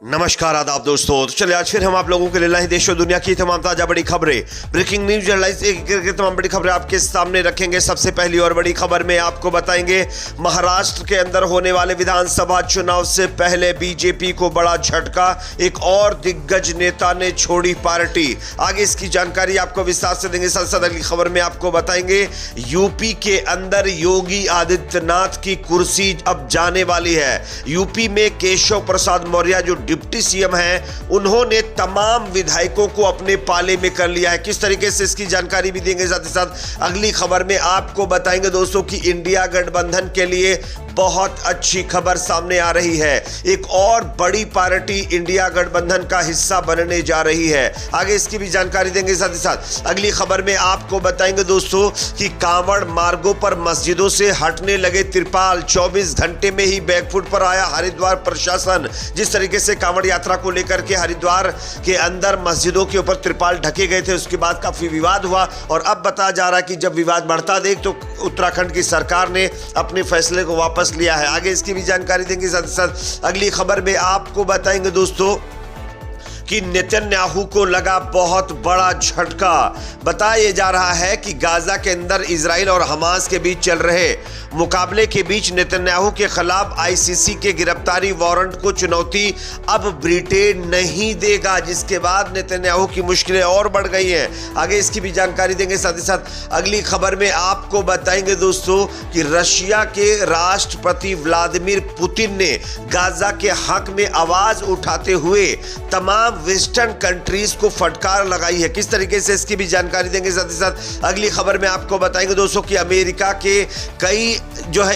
नमस्कार आदाब दोस्तों। तो चलिए आज फिर हम आप लोगों के लिए लाए देश और दुनिया की तमाम ताजा बड़ी खबरें, ब्रेकिंग न्यूज हेडलाइंस एक तमाम बड़ी खबरें आपके सामने रखेंगे। सबसे पहली और बड़ी खबर में आपको बताएंगे महाराष्ट्र के अंदर होने वाले विधानसभा चुनाव से पहले बीजेपी को बड़ा झटका, एक और दिग्गज नेता ने छोड़ी पार्टी। आगे इसकी जानकारी आपको विस्तार से देंगे। साथ साथ अगली खबर में आपको बताएंगे यूपी के अंदर योगी आदित्यनाथ की कुर्सी अब जाने वाली है। यूपी में केशव प्रसाद मौर्य जो डिप्टी सीएम हैं, उन्होंने तमाम विधायकों को अपने पाले में कर लिया है। किस तरीके से इसकी जानकारी भी देंगे। साथ ही साथ अगली खबर में आपको बताएंगे दोस्तों कि इंडिया गठबंधन के लिए बहुत अच्छी खबर सामने आ रही है। एक और बड़ी पार्टी इंडिया गठबंधन का हिस्सा बनने जा रही है। आगे इसकी भी जानकारी देंगे। साथ ही साथ अगली खबर में आपको बताएंगे दोस्तों कि कांवड़ मार्गों पर मस्जिदों से हटने लगे तिरपाल। 24 घंटे में ही बैकफुट पर आया हरिद्वार प्रशासन। जिस तरीके से कांवड़ यात्रा को लेकर के हरिद्वार के अंदर मस्जिदों के ऊपर तिरपाल ढके गए थे, उसके बाद काफी विवाद हुआ और अब बताया जा रहा है कि जब विवाद बढ़ता देख तो उत्तराखंड की सरकार ने अपने फैसले को वापस लिया है। आगे इसकी भी जानकारी देंगे। साथ ही साथ अगली खबर में आपको बताएंगे दोस्तों कि नेतन्याहू को लगा बहुत बड़ा झटका। बताया जा रहा है कि गाजा के अंदर इजराइल और हमास के बीच चल रहे मुकाबले के बीच नेतन्याहू के खिलाफ आईसीसी के गिरफ्तारी वारंट को चुनौती अब ब्रिटेन नहीं देगा, जिसके बाद नेतन्याहू की मुश्किलें और बढ़ गई हैं। आगे इसकी भी जानकारी देंगे। साथ ही साथ अगली खबर में आपको बताएंगे दोस्तों कि रशिया के राष्ट्रपति व्लादिमीर पुतिन ने गाजा के हक में आवाज उठाते हुए तमाम वेस्टर्न कंट्रीज को फटकार लगाई है। किस तरीके से इसकी भी जानकारी देंगे। साथ ही साथ अगली खबर में आपको बताएंगे दोस्तों कि अमेरिका के कई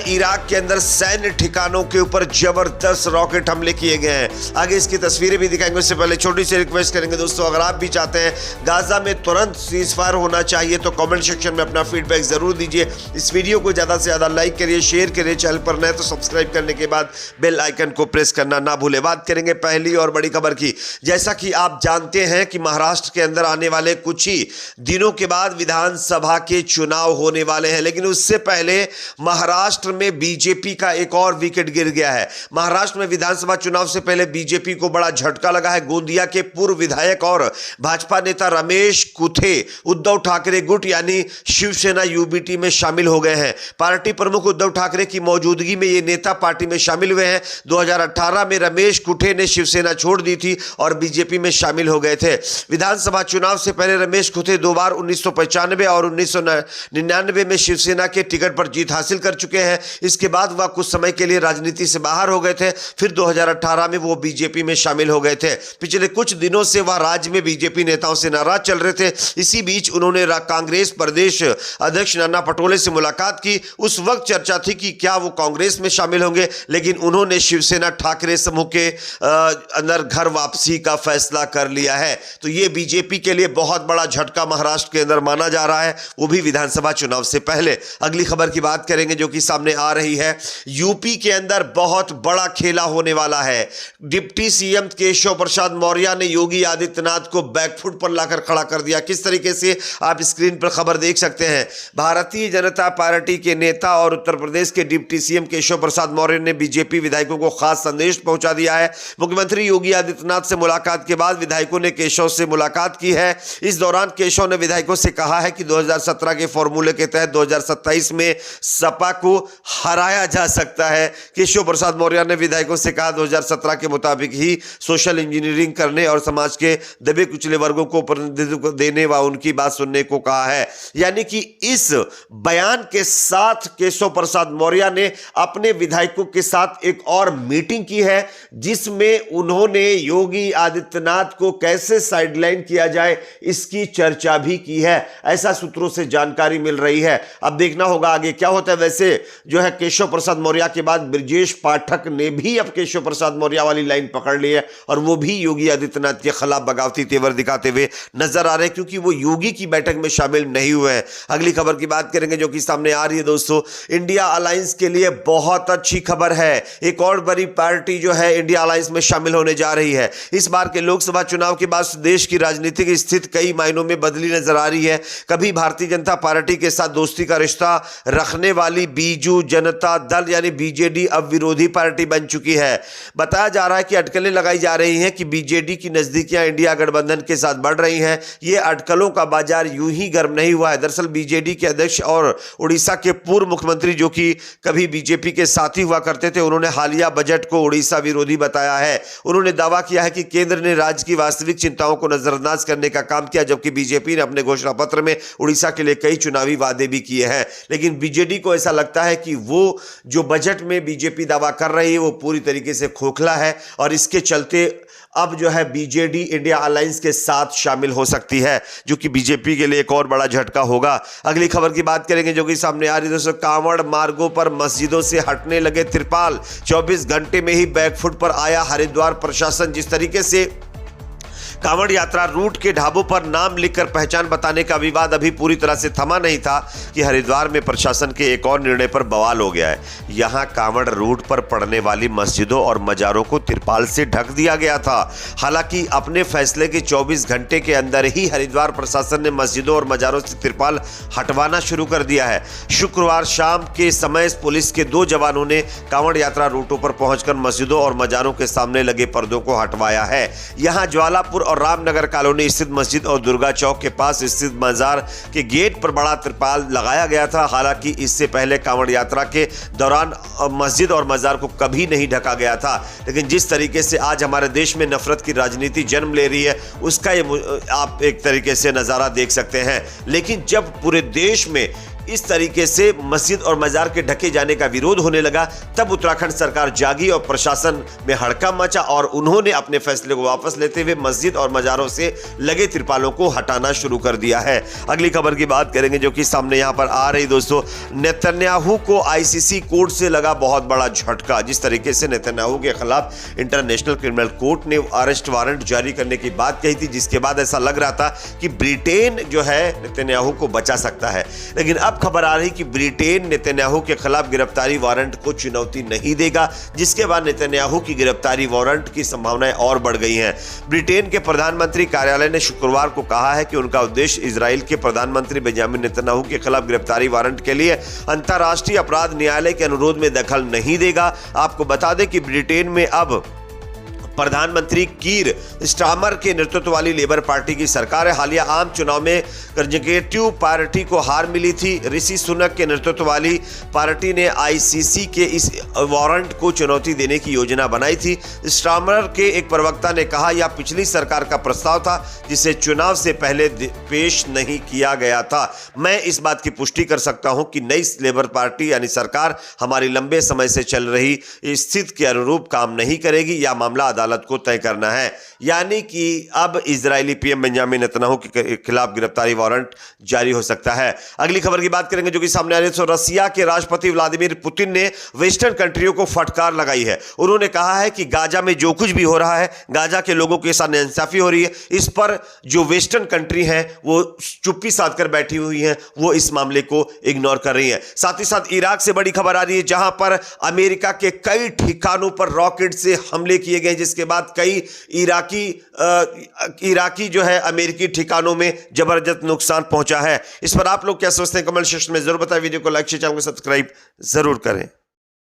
इराक के अंदर सैन्य ठिकानों के ऊपर जबरदस्त रॉकेट हमले किए गए हैं। आगे इसकी तस्वीरें भी दिखाएंगे। उससे पहले छोटी सी रिक्वेस्ट करेंगे दोस्तों, अगर आप भी चाहते हैं गाजा में तुरंत सीजफायर होना चाहिए तो कमेंट सेक्शन में अपना फीडबैक जरूर दीजिए। इस वीडियो को ज्यादा से ज्यादा लाइक करिए, शेयर करिए। चैनल पर नए तो सब्सक्राइब करने के बाद बेल आइकन को प्रेस करना ना भूले। बात करेंगे पहली और बड़ी खबर की। जैसा कि आप जानते हैं कि महाराष्ट्र के अंदर आने वाले कुछ ही दिनों के बाद विधानसभा के चुनाव होने वाले हैं, लेकिन उससे पहले महाराष्ट्र में बीजेपी का एक और विकेट गिर गया है। महाराष्ट्र में विधानसभा चुनाव से पहले बीजेपी को बड़ा झटका लगा है। गोंदिया के पूर्व विधायक और भाजपा नेता रमेश कुथे उद्धव ठाकरे गुट यानी शिवसेना यूबीटी में शामिल हो गए हैं। पार्टी प्रमुख उद्धव ठाकरे की मौजूदगी में ये नेता पार्टी में शामिल हुए हैं। 2018 में रमेश कुथे ने शिवसेना छोड़ दी थी और बीजेपी में शामिल हो गए थे। विधानसभा चुनाव से पहले रमेश कुथे दो बार 1995 और 1999 में शिवसेना के टिकट पर जीत हासिल कर चुके हैं। इसके बाद वह कुछ समय के लिए राजनीति से बाहर हो गए थे। फिर 2018 में वो बीजेपी में शामिल हो गए थे। पिछले कुछ दिनों से वह राज्य में बीजेपी नेताओं से नाराज चल रहे थे। इसी बीच उन्होंने कांग्रेस प्रदेश अध्यक्ष नाना पटोले से मुलाकात की। उस वक्त चर्चा थी कि क्या वो कांग्रेस में शामिल होंगे, लेकिन उन्होंने शिवसेना ठाकरे समूह के अंदर घर वापसी का फैसला कर लिया है। तो ये बीजेपी के लिए बहुत बड़ा झटका महाराष्ट्र के अंदर माना जा रहा है, वो भी विधानसभा चुनाव से पहले। अगली खबर की बात करेंगे जो कि सामने आ रही है। यूपी के अंदर बहुत बड़ा खेला होने वाला है। डिप्टी सीएम केशव प्रसाद मौर्य ने योगी आदित्यनाथ को बैकफुट पर लाकर खड़ा कर दिया। किस तरीके से आप स्क्रीन पर खबर देख सकते हैं। भारतीय जनता पार्टी के नेता और उत्तर प्रदेश के डिप्टी सीएम केशव प्रसाद मौर्य ने बीजेपी विधायकों को खास संदेश पहुंचा दिया है। मुख्यमंत्री योगी आदित्यनाथ से मुलाकात के बाद विधायकों ने केशव से मुलाकात की है। इस दौरान केशव ने विधायकों से कहा है कि 2017 के फॉर्मूले के तहत 2027 में सपा को हराया जा सकता है। केशव प्रसाद मौर्य ने विधायकों से कहा 2017 के मुताबिक ही सोशल इंजीनियरिंग करने और समाज के दबे कुचले वर्गों को प्रतिनिधित्व देने व उनकी बात सुनने को कहा है। यानी कि इस बयान के साथ केशव प्रसाद मौर्य ने अपने विधायकों के साथ एक और मीटिंग की है, जिसमें उन्होंने योगी आदित्यनाथ को कैसे साइडलाइन किया जाए इसकी चर्चा भी की है। ऐसा सूत्रों से जानकारी मिल रही है। अब देखना होगा आगे क्या होता है। वैसे केशव प्रसाद मौर्य के बाद ब्रजेश पाठक ने भी अब केशव प्रसाद मौर्य वाली लाइन पकड़ ली है और वो भी योगी आदित्यनाथ के खिलाफ बगावती तेवर दिखाते हुए नजर आ रहे हैं, क्योंकि वो योगी की बैठक में शामिल नहीं हुए हैं। अगली खबर की बात करेंगे जो कि सामने आ रही है दोस्तों। इंडिया अलायंस के लिए बहुत अच्छी खबर है। एक और बड़ी पार्टी इंडिया अलायंस में शामिल होने जा रही है। इस बार कि लोकसभा चुनाव के बाद देश की राजनीतिक स्थिति कई मायनों में बदली नजर आ रही है। कभी भारतीय जनता पार्टी के साथ दोस्ती का रिश्ता रखने वाली बीजू जनता दल यानी बीजेडी अब विरोधी पार्टी बन चुकी है। बताया जा रहा है कि अटकलें लगाई जा रही हैं कि बीजेडी की नजदीकियां इंडिया गठबंधन के साथ बढ़ रही हैं। ये अटकलों का बाजार यूं ही गर्म नहीं हुआ है। दरअसल बीजेडी के अध्यक्ष और उड़ीसा के पूर्व मुख्यमंत्री जो कि कभी बीजेपी के साथी हुआ करते थे, उन्होंने हालिया बजट को उड़ीसा विरोधी बताया है। उन्होंने दावा किया है कि केंद्र ने राज्य की वास्तविक चिंताओं को नजरअंदाज करने का काम किया, जबकि बीजेपी ने अपने घोषणा पत्र में उड़ीसा के लिए कई चुनावी वादे भी किए हैं। लेकिन बीजेडी को ऐसा लगता है कि वो जो बजट में बीजेपी दावा कर रही है वो पूरी तरीके से खोखला है और इसके चलते अब जो है बीजेडी इंडिया अलायंस के साथ शामिल हो सकती है, जो कि बीजेपी के लिए एक और बड़ा झटका होगा। अगली खबर की बात करेंगे जो कि सामने आ रही है दोस्तों। कांवड़ मार्गों पर मस्जिदों से हटने लगे तिरपाल। 24 घंटे में ही बैकफुट पर आया हरिद्वार प्रशासन। जिस तरीके से कांवड़ यात्रा रूट के ढाबों पर नाम लिखकर पहचान बताने का विवाद अभी पूरी तरह से थमा नहीं था कि हरिद्वार में प्रशासन के एक और निर्णय पर बवाल हो गया है। यहां कांवड़ रूट पर पड़ने वाली मस्जिदों और मजारों को तिरपाल से ढक दिया गया था। हालांकि अपने फैसले के 24 घंटे के अंदर ही हरिद्वार प्रशासन ने मस्जिदों और मजारों से तिरपाल हटवाना शुरू कर दिया है। शुक्रवार शाम के समय पुलिस के 2 जवानों ने कांवड़ यात्रा रूटों पर पहुंचकर मस्जिदों और मजारों के सामने लगे पर्दों को हटवाया है। यहां ज्वालापुर और रामनगर कॉलोनी स्थित मस्जिद और दुर्गा चौक के पास स्थित मजार के गेट पर बड़ा तिरपाल लगाया गया था। हालांकि इससे पहले कांवड़ यात्रा के दौरान मस्जिद और मजार को कभी नहीं ढका गया था। लेकिन जिस तरीके से आज हमारे देश में नफरत की राजनीति जन्म ले रही है, उसका ये आप एक तरीके से नजारा देख सकते हैं। लेकिन जब पूरे देश में इस तरीके से मस्जिद और मजार के ढके जाने का विरोध होने लगा, तब उत्तराखंड सरकार जागी और प्रशासन में हड़कंप मचा और उन्होंने अपने फैसले को वापस लेते हुए मस्जिद और मजारों से लगे तिरपालों को हटाना शुरू कर दिया है। अगली खबर की बात करेंगे जो कि सामने यहां पर आ रही दोस्तों। नेतन्याहू को आईसीसी कोर्ट से लगा बहुत बड़ा झटका। जिस तरीके से नेतन्याहू के खिलाफ इंटरनेशनल क्रिमिनल कोर्ट ने अरेस्ट वारंट जारी करने की बात कही थी, जिसके बाद ऐसा लग रहा था कि ब्रिटेन जो है नेतन्याहू को बचा सकता है। लेकिन अब खबर आ रही कि ब्रिटेन नेतन्याहू के खिलाफ गिरफ्तारी वारंट को चुनौती नहीं देगा, जिसके बाद नेतन्याहू की गिरफ्तारी वारंट की संभावनाएं और बढ़ गई हैं। ब्रिटेन के प्रधानमंत्री कार्यालय ने शुक्रवार को कहा है कि उनका उद्देश्य इजराइल के प्रधानमंत्री बेंजामिन नेतन्याहू के खिलाफ गिरफ्तारी वारंट के लिए अंतर्राष्ट्रीय अपराध न्यायालय के अनुरोध में दखल नहीं देगा। आपको बता दें कि ब्रिटेन में अब प्रधानमंत्री कीर स्टारमर के नेतृत्व वाली लेबर पार्टी की सरकार है। हालिया आम चुनाव में कंजर्वेटिव पार्टी को हार मिली थी। ऋषि सुनक के नेतृत्व वाली पार्टी ने आईसीसी के इस वारंट को चुनौती देने की योजना बनाई थी। स्टारमर के एक प्रवक्ता ने कहा, यह पिछली सरकार का प्रस्ताव था जिसे चुनाव से पहले पेश नहीं किया गया था। मैं इस बात की पुष्टि कर सकता हूं कि नई लेबर पार्टी यानी सरकार हमारी लंबे समय से चल रही स्थिति के अनुरूप काम नहीं करेगी। यह मामला अदालत को तय करना है। यानी कि अब इजरायली पीएम बेंजामिन नेतन्याहू के खिलाफ गिरफ्तारी वारंट जारी हो सकता है। अगली खबर की बात करेंगे जो कि सामने आ रही है। तो रसिया के राष्ट्रपति व्लादिमीर पुतिन ने वेस्टर्न कंट्रियों को फटकार लगाई है। उन्होंने कहा है कि गाजा में जो कुछ भी हो रहा है, गाजा के लोगों के साथ नाइंसाफी हो रही है, इस पर जो वेस्टर्न कंट्री है वो चुप्पी साध कर बैठी हुई है, वो इस मामले को इग्नोर कर रही है। साथ ही साथ इराक से बड़ी खबर आ रही है, जहां पर अमेरिका के कई ठिकानों पर रॉकेट से हमले किए गए, जिसके बाद कई इराकी जो है अमेरिकी ठिकानों में जबरदस्त नुकसान पहुंचा है। इस पर आप लोग क्या सोचते हैं कमेंट सेक्शन में जरूर बताएं। वीडियो को लाइक शेयर, चैनल को सब्सक्राइब जरूर करें।